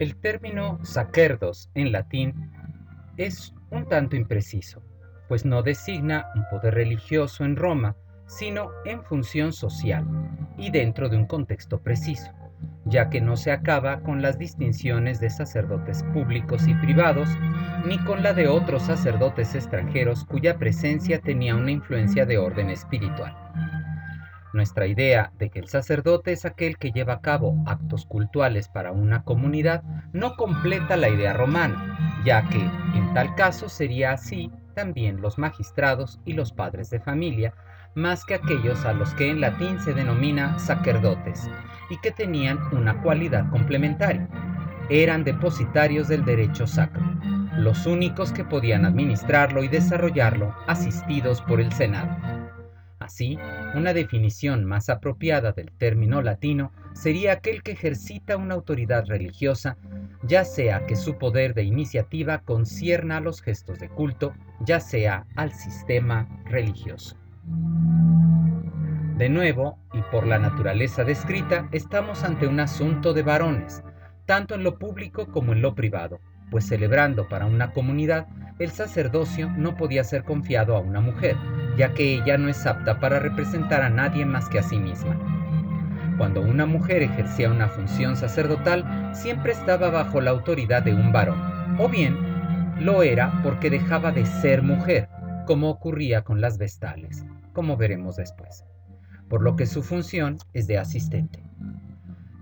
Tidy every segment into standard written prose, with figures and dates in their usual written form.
El término sacerdos en latín es un tanto impreciso, pues no designa un poder religioso en Roma, sino en función social y dentro de un contexto preciso, ya que no se acaba con las distinciones de sacerdotes públicos y privados, ni con la de otros sacerdotes extranjeros cuya presencia tenía una influencia de orden espiritual. Nuestra idea de que el sacerdote es aquel que lleva a cabo actos cultuales para una comunidad no completa la idea romana, ya que en tal caso sería así también los magistrados y los padres de familia, más que aquellos a los que en latín se denomina sacerdotes, y que tenían una cualidad complementaria. Eran depositarios del derecho sacro, los únicos que podían administrarlo y desarrollarlo, asistidos por el Senado. Así, una definición más apropiada del término latino sería aquel que ejercita una autoridad religiosa, ya sea que su poder de iniciativa concierna a los gestos de culto, ya sea al sistema religioso. De nuevo, y por la naturaleza descrita, estamos ante un asunto de varones, tanto en lo público como en lo privado, pues celebrando para una comunidad, el sacerdocio no podía ser confiado a una mujer, ya que ella no es apta para representar a nadie más que a sí misma. Cuando una mujer ejercía una función sacerdotal, siempre estaba bajo la autoridad de un varón, o bien lo era porque dejaba de ser mujer, como ocurría con las vestales, como veremos después, por lo que su función es de asistente.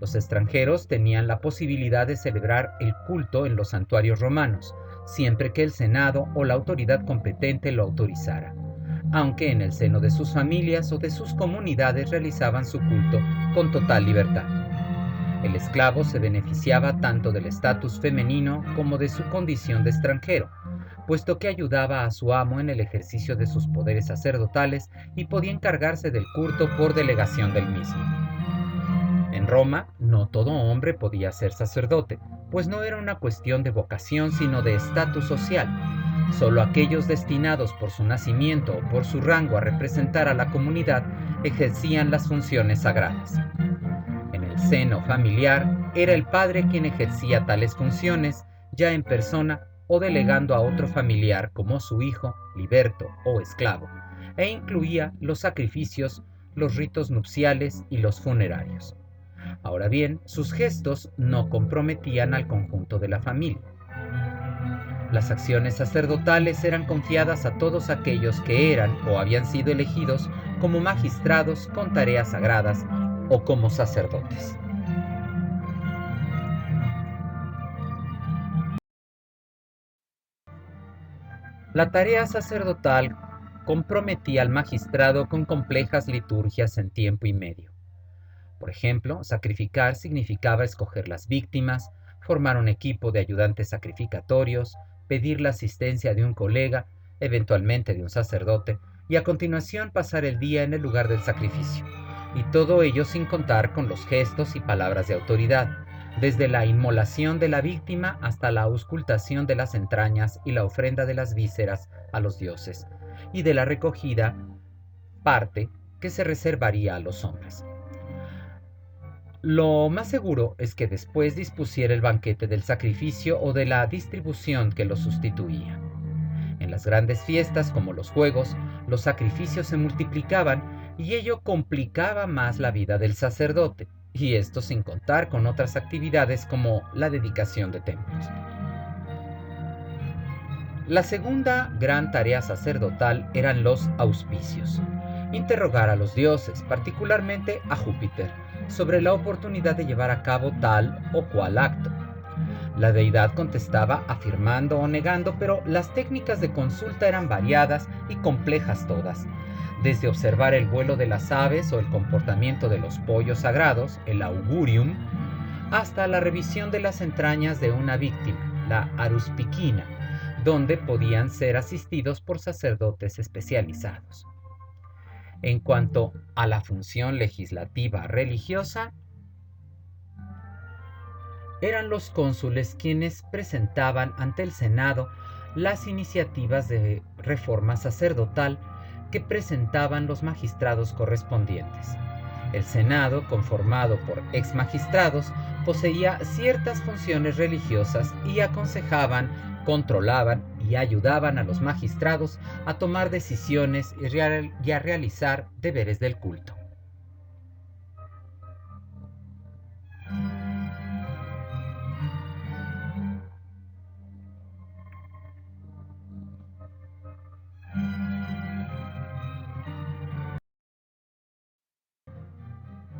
Los extranjeros tenían la posibilidad de celebrar el culto en los santuarios romanos, siempre que el Senado o la autoridad competente lo autorizara, aunque en el seno de sus familias o de sus comunidades realizaban su culto con total libertad. El esclavo se beneficiaba tanto del estatus femenino como de su condición de extranjero, puesto que ayudaba a su amo en el ejercicio de sus poderes sacerdotales y podía encargarse del culto por delegación del mismo. En Roma, no todo hombre podía ser sacerdote, pues no era una cuestión de vocación, sino de estatus social. Solo aquellos destinados por su nacimiento o por su rango a representar a la comunidad ejercían las funciones sagradas. En el seno familiar, era el padre quien ejercía tales funciones, ya en persona o delegando a otro familiar como su hijo, liberto o esclavo, e incluía los sacrificios, los ritos nupciales y los funerarios. Ahora bien, sus gestos no comprometían al conjunto de la familia. Las acciones sacerdotales eran confiadas a todos aquellos que eran o habían sido elegidos como magistrados con tareas sagradas o como sacerdotes. La tarea sacerdotal comprometía al magistrado con complejas liturgias en tiempo y medio. Por ejemplo, sacrificar significaba escoger las víctimas, formar un equipo de ayudantes sacrificatorios, pedir la asistencia de un colega, eventualmente de un sacerdote, y a continuación pasar el día en el lugar del sacrificio. Y todo ello sin contar con los gestos y palabras de autoridad, desde la inmolación de la víctima hasta la auscultación de las entrañas y la ofrenda de las vísceras a los dioses, y de la recogida parte que se reservaría a los hombres. Lo más seguro es que después dispusiera el banquete del sacrificio o de la distribución que lo sustituía. En las grandes fiestas como los juegos, los sacrificios se multiplicaban y ello complicaba más la vida del sacerdote, y esto sin contar con otras actividades como la dedicación de templos. La segunda gran tarea sacerdotal eran los auspicios. Interrogar a los dioses, particularmente a Júpiter, sobre la oportunidad de llevar a cabo tal o cual acto. La deidad contestaba afirmando o negando, pero las técnicas de consulta eran variadas y complejas todas, desde observar el vuelo de las aves o el comportamiento de los pollos sagrados, el augurium, hasta la revisión de las entrañas de una víctima, la aruspiquina, donde podían ser asistidos por sacerdotes especializados. En cuanto a la función legislativa religiosa, eran los cónsules quienes presentaban ante el Senado las iniciativas de reforma sacerdotal que presentaban los magistrados correspondientes. El Senado, conformado por ex magistrados, poseía ciertas funciones religiosas y aconsejaban, controlaban y ayudaban a los magistrados a tomar decisiones y a realizar deberes del culto.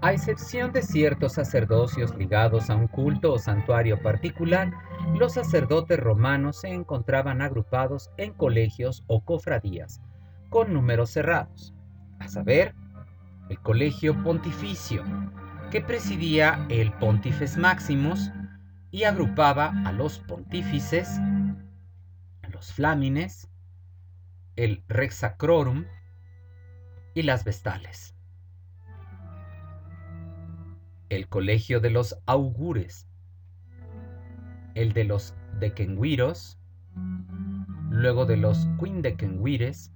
A excepción de ciertos sacerdocios ligados a un culto o santuario particular, los sacerdotes romanos se encontraban agrupados en colegios o cofradías, con números cerrados, a saber, el colegio pontificio, que presidía el Pontifex Maximus y agrupaba a los pontífices, los flamines, el Rex Sacrorum y las vestales. El colegio de los augures, el de los decemviros, luego de los quindecemvires,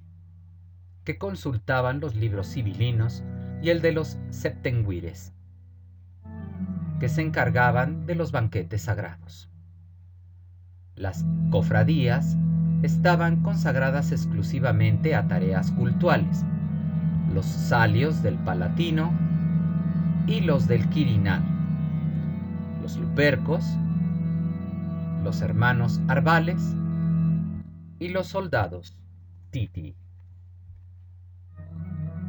que consultaban los libros sibilinos, y el de los septemvires, que se encargaban de los banquetes sagrados. Las cofradías estaban consagradas exclusivamente a tareas cultuales, los salios del Palatino y los del Quirinal, los lupercos, los hermanos Arbales y los soldados Titi.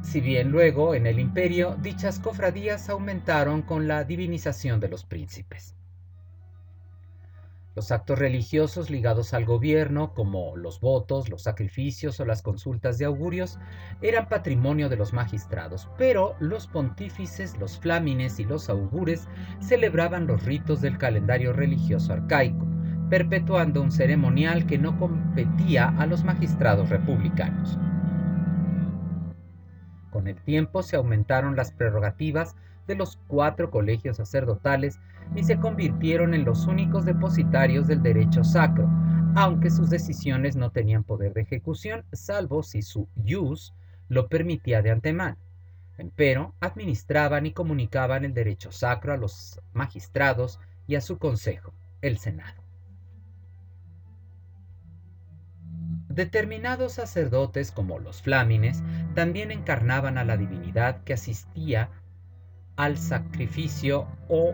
Si bien luego en el imperio dichas cofradías aumentaron con la divinización de los príncipes. Los actos religiosos ligados al gobierno, como los votos, los sacrificios o las consultas de augurios, eran patrimonio de los magistrados, pero los pontífices, los flamines y los augures celebraban los ritos del calendario religioso arcaico, perpetuando un ceremonial que no competía a los magistrados republicanos. Con el tiempo se aumentaron las prerrogativas de los 4 colegios sacerdotales y se convirtieron en los únicos depositarios del derecho sacro, aunque sus decisiones no tenían poder de ejecución, salvo si su ius lo permitía de antemano. Empero, administraban y comunicaban el derecho sacro a los magistrados y a su consejo, el Senado. Determinados sacerdotes, como los flamines, también encarnaban a la divinidad que asistía al sacrificio o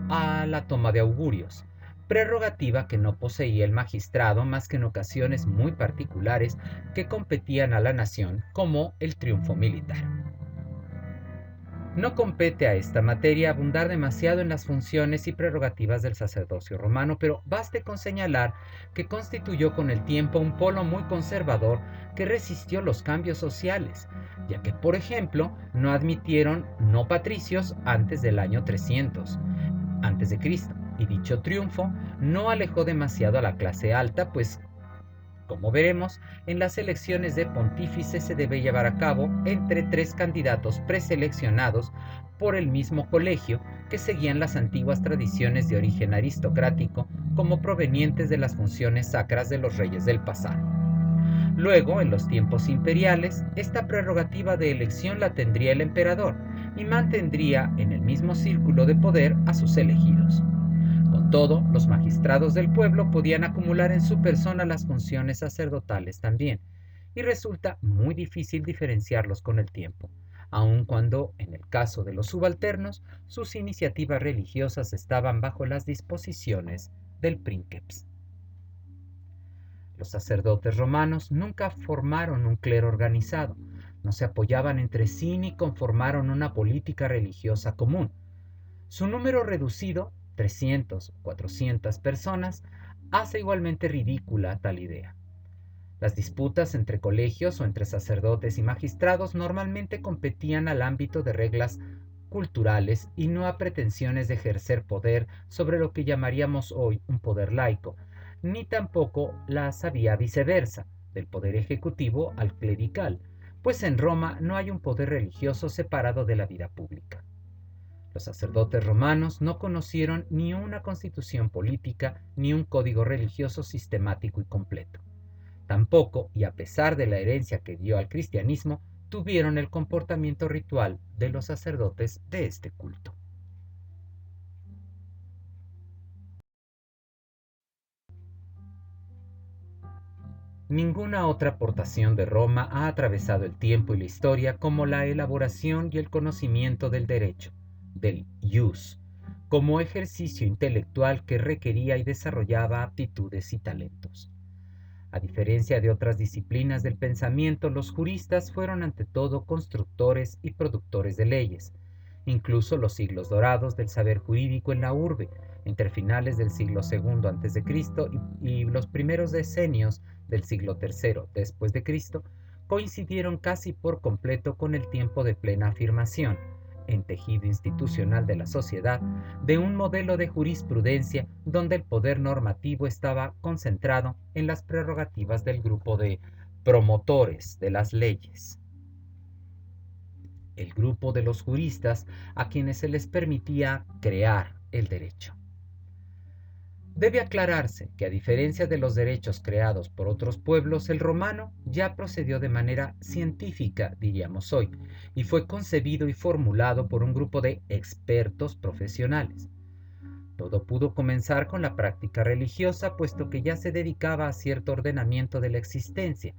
a la toma de augurios, prerrogativa que no poseía el magistrado más que en ocasiones muy particulares que competían a la nación, como el triunfo militar. No compete a esta materia abundar demasiado en las funciones y prerrogativas del sacerdocio romano, pero baste con señalar que constituyó con el tiempo un polo muy conservador que resistió los cambios sociales, ya que, por ejemplo, no admitieron no patricios antes del año 300 a.C., y dicho triunfo no alejó demasiado a la clase alta, pues, como veremos, en las elecciones de pontífices se debe llevar a cabo entre 3 candidatos preseleccionados por el mismo colegio que seguían las antiguas tradiciones de origen aristocrático como provenientes de las funciones sacras de los reyes del pasado. Luego, en los tiempos imperiales, esta prerrogativa de elección la tendría el emperador y mantendría en el mismo círculo de poder a sus elegidos. Con todo, los magistrados del pueblo podían acumular en su persona las funciones sacerdotales también, y resulta muy difícil diferenciarlos con el tiempo, aun cuando, en el caso de los subalternos, sus iniciativas religiosas estaban bajo las disposiciones del princeps. Los sacerdotes romanos nunca formaron un clero organizado, no se apoyaban entre sí ni conformaron una política religiosa común. Su número reducido, 300 o 400 personas, hace igualmente ridícula tal idea. Las disputas entre colegios o entre sacerdotes y magistrados normalmente competían al ámbito de reglas culturales y no a pretensiones de ejercer poder sobre lo que llamaríamos hoy un poder laico, ni tampoco las había viceversa, del poder ejecutivo al clerical, pues en Roma no hay un poder religioso separado de la vida pública. Los sacerdotes romanos no conocieron ni una constitución política ni un código religioso sistemático y completo. Tampoco, y a pesar de la herencia que dio al cristianismo, tuvieron el comportamiento ritual de los sacerdotes de este culto. Ninguna otra aportación de Roma ha atravesado el tiempo y la historia como la elaboración y el conocimiento del derecho, del ius, como ejercicio intelectual que requería y desarrollaba aptitudes y talentos. A diferencia de otras disciplinas del pensamiento, los juristas fueron ante todo constructores y productores de leyes. Incluso los siglos dorados del saber jurídico en la urbe, entre finales del siglo II a.C. y los primeros decenios del siglo III después de Cristo, coincidieron casi por completo con el tiempo de plena afirmación, en tejido institucional de la sociedad, de un modelo de jurisprudencia donde el poder normativo estaba concentrado en las prerrogativas del grupo de promotores de las leyes, el grupo de los juristas a quienes se les permitía crear el derecho. Debe aclararse que a diferencia de los derechos creados por otros pueblos, el romano ya procedió de manera científica, diríamos hoy, y fue concebido y formulado por un grupo de expertos profesionales. Todo pudo comenzar con la práctica religiosa, puesto que ya se dedicaba a cierto ordenamiento de la existencia,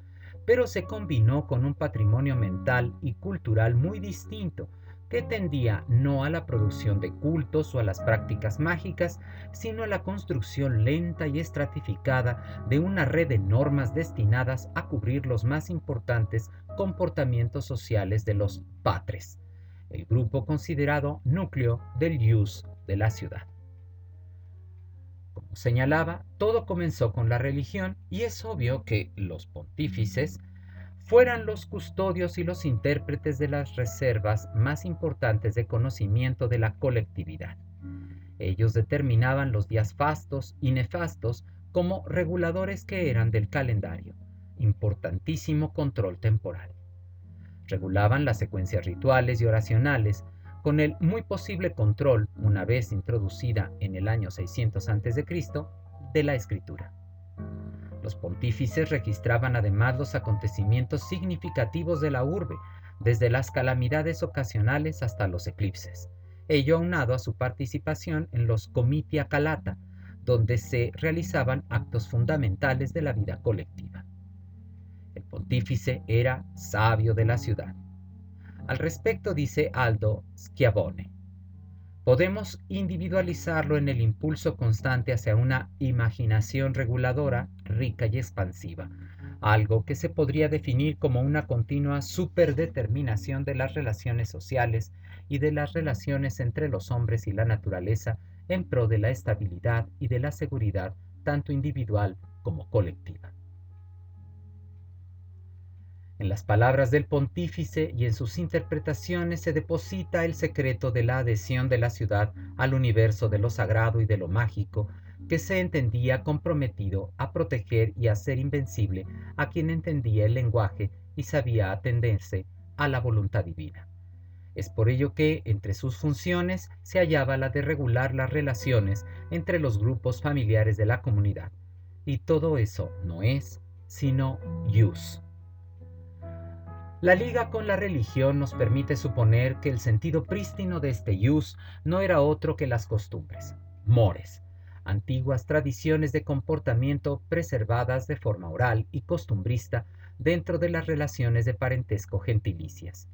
pero se combinó con un patrimonio mental y cultural muy distinto, que tendía no a la producción de cultos o a las prácticas mágicas, sino a la construcción lenta y estratificada de una red de normas destinadas a cubrir los más importantes comportamientos sociales de los patres, el grupo considerado núcleo del ius de la ciudad. Como señalaba, todo comenzó con la religión y es obvio que los pontífices fueran los custodios y los intérpretes de las reservas más importantes de conocimiento de la colectividad. Ellos determinaban los días fastos y nefastos como reguladores que eran del calendario, importantísimo control temporal. Regulaban las secuencias rituales y oracionales, con el muy posible control, una vez introducida en el año 600 a.C., de la escritura. Los pontífices registraban además los acontecimientos significativos de la urbe, desde las calamidades ocasionales hasta los eclipses, ello aunado a su participación en los comitia calata, donde se realizaban actos fundamentales de la vida colectiva. El pontífice era sabio de la ciudad. Al respecto dice Aldo Schiavone: podemos individualizarlo en el impulso constante hacia una imaginación reguladora, rica y expansiva, algo que se podría definir como una continua superdeterminación de las relaciones sociales y de las relaciones entre los hombres y la naturaleza en pro de la estabilidad y de la seguridad tanto individual como colectiva. En las palabras del pontífice y en sus interpretaciones se deposita el secreto de la adhesión de la ciudad al universo de lo sagrado y de lo mágico, que se entendía comprometido a proteger y a hacer invencible a quien entendía el lenguaje y sabía atenderse a la voluntad divina. Es por ello que entre sus funciones se hallaba la de regular las relaciones entre los grupos familiares de la comunidad. Y todo eso no es sino ius. La liga con la religión nos permite suponer que el sentido prístino de este ius no era otro que las costumbres, mores, antiguas tradiciones de comportamiento preservadas de forma oral y costumbrista dentro de las relaciones de parentesco gentilicias.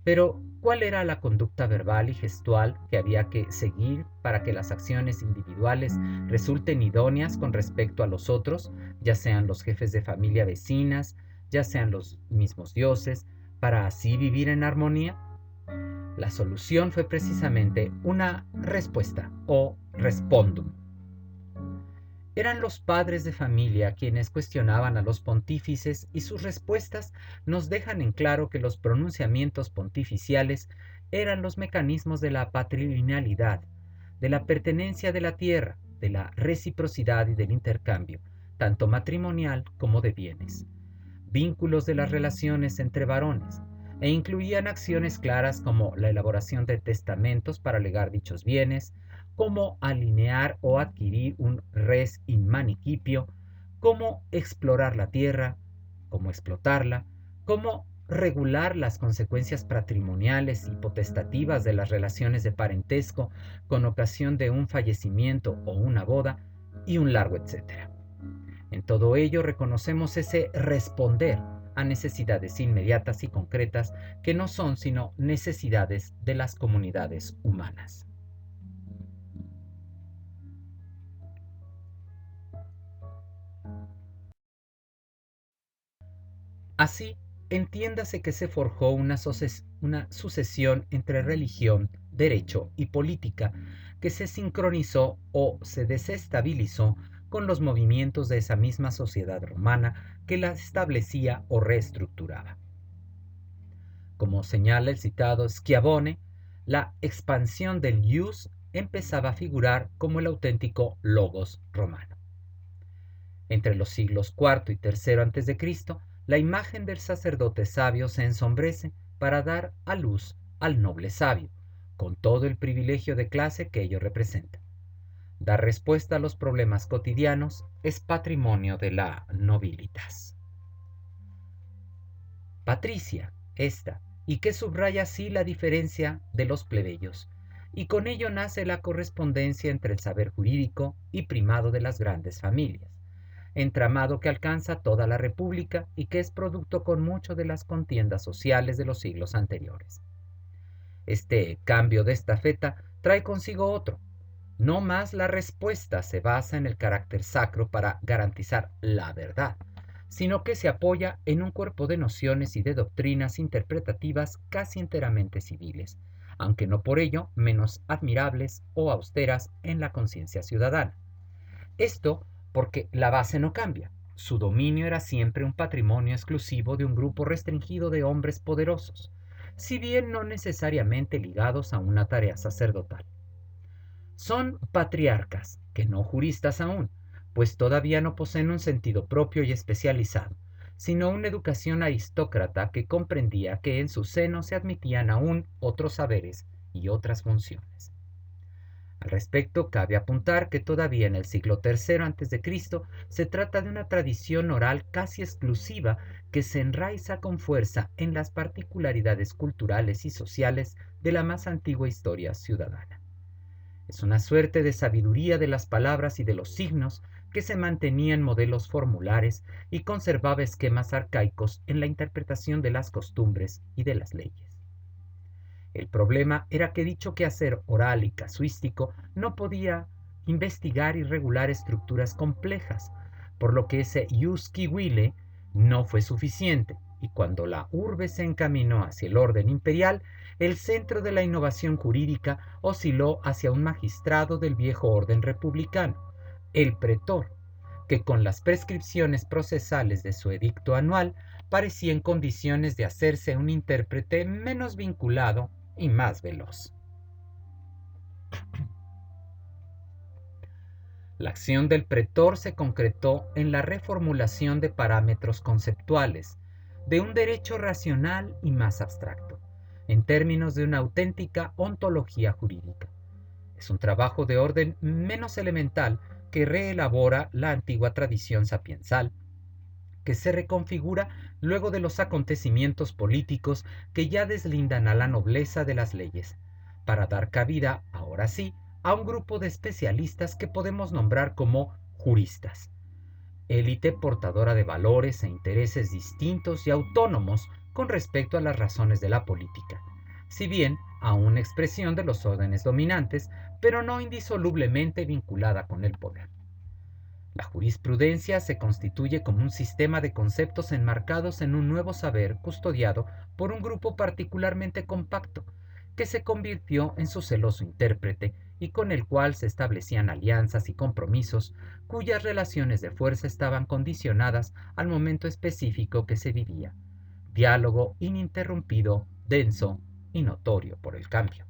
Pero, ¿cuál era la conducta verbal y gestual que había que seguir para que las acciones individuales resulten idóneas con respecto a los otros, ya sean los jefes de familia vecinas, ya sean los mismos dioses, para así vivir en armonía? La solución fue precisamente una respuesta o respondum. Eran los padres de familia quienes cuestionaban a los pontífices y sus respuestas nos dejan en claro que los pronunciamientos pontificiales eran los mecanismos de la patrilinealidad, de la pertenencia de la tierra, de la reciprocidad y del intercambio, tanto matrimonial como de bienes, vínculos de las relaciones entre varones, e incluían acciones claras como la elaboración de testamentos para legar dichos bienes, cómo alinear o adquirir un res in manicipio, cómo explorar la tierra, cómo explotarla, cómo regular las consecuencias patrimoniales y potestativas de las relaciones de parentesco con ocasión de un fallecimiento o una boda, y un largo etcétera. En todo ello reconocemos ese responder a necesidades inmediatas y concretas que no son sino necesidades de las comunidades humanas. Así, entiéndase que se forjó una sucesión entre religión, derecho y política que se sincronizó o se desestabilizó con los movimientos de esa misma sociedad romana que la establecía o reestructuraba. Como señala el citado Schiavone, la expansión del ius empezaba a figurar como el auténtico logos romano. Entre los siglos IV y III a.C., la imagen del sacerdote sabio se ensombrece para dar a luz al noble sabio, con todo el privilegio de clase que ello representa. Dar respuesta a los problemas cotidianos es patrimonio de la nobilitas. Patricia, esta, y que subraya así la diferencia de los plebeyos, y con ello nace la correspondencia entre el saber jurídico y primado de las grandes familias, entramado que alcanza toda la República y que es producto con mucho de las contiendas sociales de los siglos anteriores. Este cambio de estafeta trae consigo otro. No más la respuesta se basa en el carácter sacro para garantizar la verdad, sino que se apoya en un cuerpo de nociones y de doctrinas interpretativas casi enteramente civiles, aunque no por ello menos admirables o austeras en la conciencia ciudadana. Esto porque la base no cambia. Su dominio era siempre un patrimonio exclusivo de un grupo restringido de hombres poderosos, si bien no necesariamente ligados a una tarea sacerdotal. Son patriarcas, que no juristas aún, pues todavía no poseen un sentido propio y especializado, sino una educación aristócrata que comprendía que en su seno se admitían aún otros saberes y otras funciones. Al respecto, cabe apuntar que todavía en el siglo III a.C. se trata de una tradición oral casi exclusiva que se enraiza con fuerza en las particularidades culturales y sociales de la más antigua historia ciudadana. Es una suerte de sabiduría de las palabras y de los signos que se mantenía en modelos formulares y conservaba esquemas arcaicos en la interpretación de las costumbres y de las leyes. El problema era que dicho quehacer oral y casuístico no podía investigar y regular estructuras complejas, por lo que ese ius civile no fue suficiente, y cuando la urbe se encaminó hacia el orden imperial, el centro de la innovación jurídica osciló hacia un magistrado del viejo orden republicano, el pretor, que con las prescripciones procesales de su edicto anual parecía en condiciones de hacerse un intérprete menos vinculado y más veloz. La acción del pretor se concretó en la reformulación de parámetros conceptuales, de un derecho racional y más abstracto, en términos de una auténtica ontología jurídica. Es un trabajo de orden menos elemental que reelabora la antigua tradición sapiensal, que se reconfigura luego de los acontecimientos políticos que ya deslindan a la nobleza de las leyes, para dar cabida, ahora sí, a un grupo de especialistas que podemos nombrar como juristas, élite portadora de valores e intereses distintos y autónomos con respecto a las razones de la política, si bien aún expresión de los órdenes dominantes, pero no indisolublemente vinculada con el poder. La jurisprudencia se constituye como un sistema de conceptos enmarcados en un nuevo saber custodiado por un grupo particularmente compacto, que se convirtió en su celoso intérprete y con el cual se establecían alianzas y compromisos cuyas relaciones de fuerza estaban condicionadas al momento específico que se vivía. Diálogo ininterrumpido, denso y notorio por el cambio.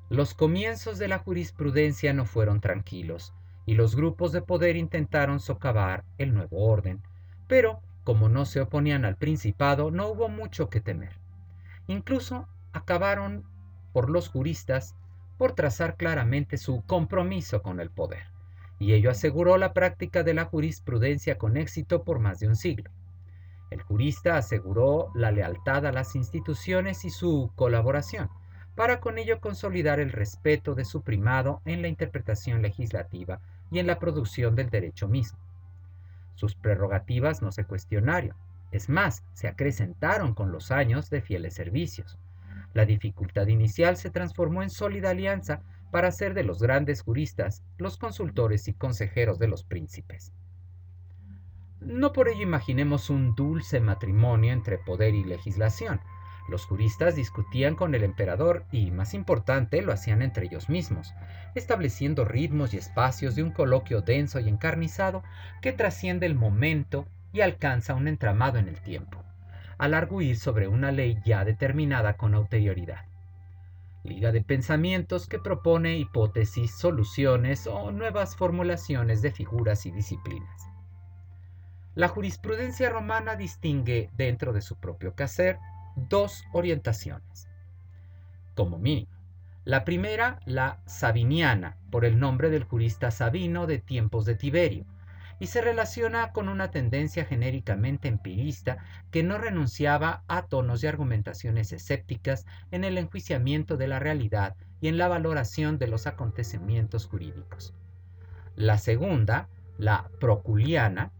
Los comienzos de la jurisprudencia no fueron tranquilos, y los grupos de poder intentaron socavar el nuevo orden, pero, como no se oponían al principado, no hubo mucho que temer. Incluso acabaron por los juristas por trazar claramente su compromiso con el poder, y ello aseguró la práctica de la jurisprudencia con éxito por más de un siglo. El jurista aseguró la lealtad a las instituciones y su colaboración, para con ello consolidar el respeto de su primado en la interpretación legislativa y en la producción del derecho mismo. Sus prerrogativas no se cuestionaron, es más, se acrecentaron con los años de fieles servicios. La dificultad inicial se transformó en sólida alianza para hacer de los grandes juristas los consultores y consejeros de los príncipes. No por ello imaginemos un dulce matrimonio entre poder y legislación. Los juristas discutían con el emperador y, más importante, lo hacían entre ellos mismos, estableciendo ritmos y espacios de un coloquio denso y encarnizado que trasciende el momento y alcanza un entramado en el tiempo, al arguir sobre una ley ya determinada con anterioridad. Liga de pensamientos que propone hipótesis, soluciones o nuevas formulaciones de figuras y disciplinas. La jurisprudencia romana distingue, dentro de su propio quehacer, dos orientaciones, como mínimo. La primera, la sabiniana, por el nombre del jurista Sabino de tiempos de Tiberio, y se relaciona con una tendencia genéricamente empirista que no renunciaba a tonos y argumentaciones escépticas en el enjuiciamiento de la realidad y en la valoración de los acontecimientos jurídicos. La segunda, la proculiana,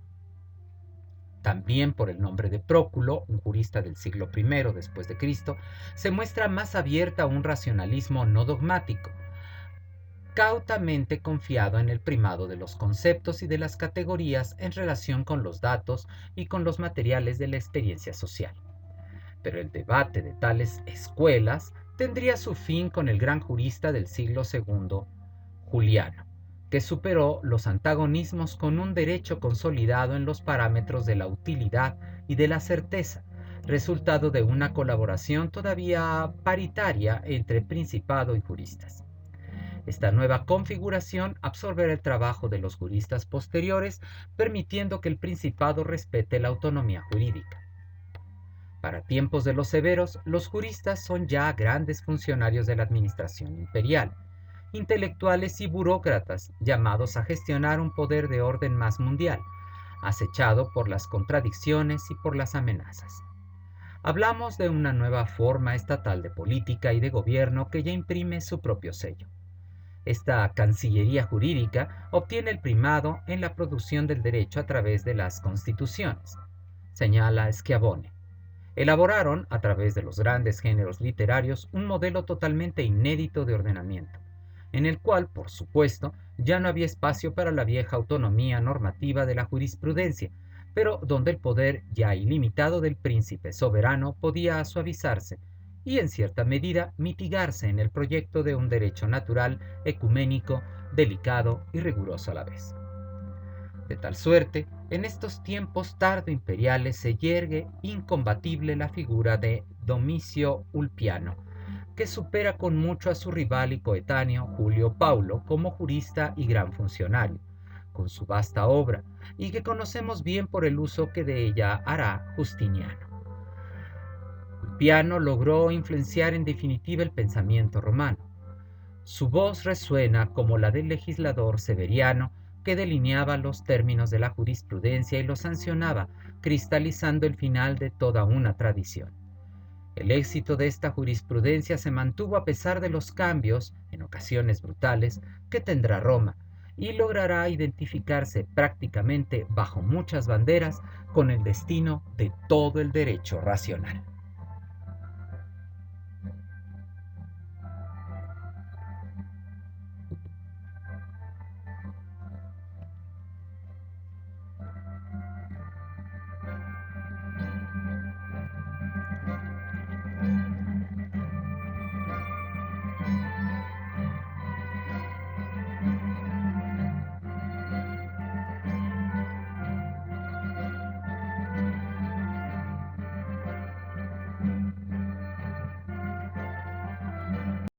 también por el nombre de Próculo, un jurista del siglo I después de Cristo, se muestra más abierta a un racionalismo no dogmático, cautamente confiado en el primado de los conceptos y de las categorías en relación con los datos y con los materiales de la experiencia social. Pero el debate de tales escuelas tendría su fin con el gran jurista del siglo II, Juliano, que superó los antagonismos con un derecho consolidado en los parámetros de la utilidad y de la certeza, resultado de una colaboración todavía paritaria entre principado y juristas. Esta nueva configuración absorberá el trabajo de los juristas posteriores, permitiendo que el principado respete la autonomía jurídica. Para tiempos de los severos, los juristas son ya grandes funcionarios de la administración imperial, intelectuales y burócratas llamados a gestionar un poder de orden más mundial, acechado por las contradicciones y por las amenazas. Hablamos de una nueva forma estatal de política y de gobierno que ya imprime su propio sello. Esta cancillería jurídica obtiene el primado en la producción del derecho a través de las constituciones, señala Schiavone. Elaboraron, a través de los grandes géneros literarios, un modelo totalmente inédito de ordenamiento, en el cual, por supuesto, ya no había espacio para la vieja autonomía normativa de la jurisprudencia, pero donde el poder ya ilimitado del príncipe soberano podía suavizarse y, en cierta medida, mitigarse en el proyecto de un derecho natural, ecuménico, delicado y riguroso a la vez. De tal suerte, en estos tiempos tardoimperiales se yergue incombatible la figura de Domicio Ulpiano, que supera con mucho a su rival y coetáneo Julio Paulo como jurista y gran funcionario, con su vasta obra, y que conocemos bien por el uso que de ella hará Justiniano. Ulpiano logró influenciar en definitiva el pensamiento romano. Su voz resuena como la del legislador severiano que delineaba los términos de la jurisprudencia y los sancionaba, cristalizando el final de toda una tradición. El éxito de esta jurisprudencia se mantuvo a pesar de los cambios, en ocasiones brutales, que tendrá Roma, y logrará identificarse prácticamente bajo muchas banderas con el destino de todo el derecho racional.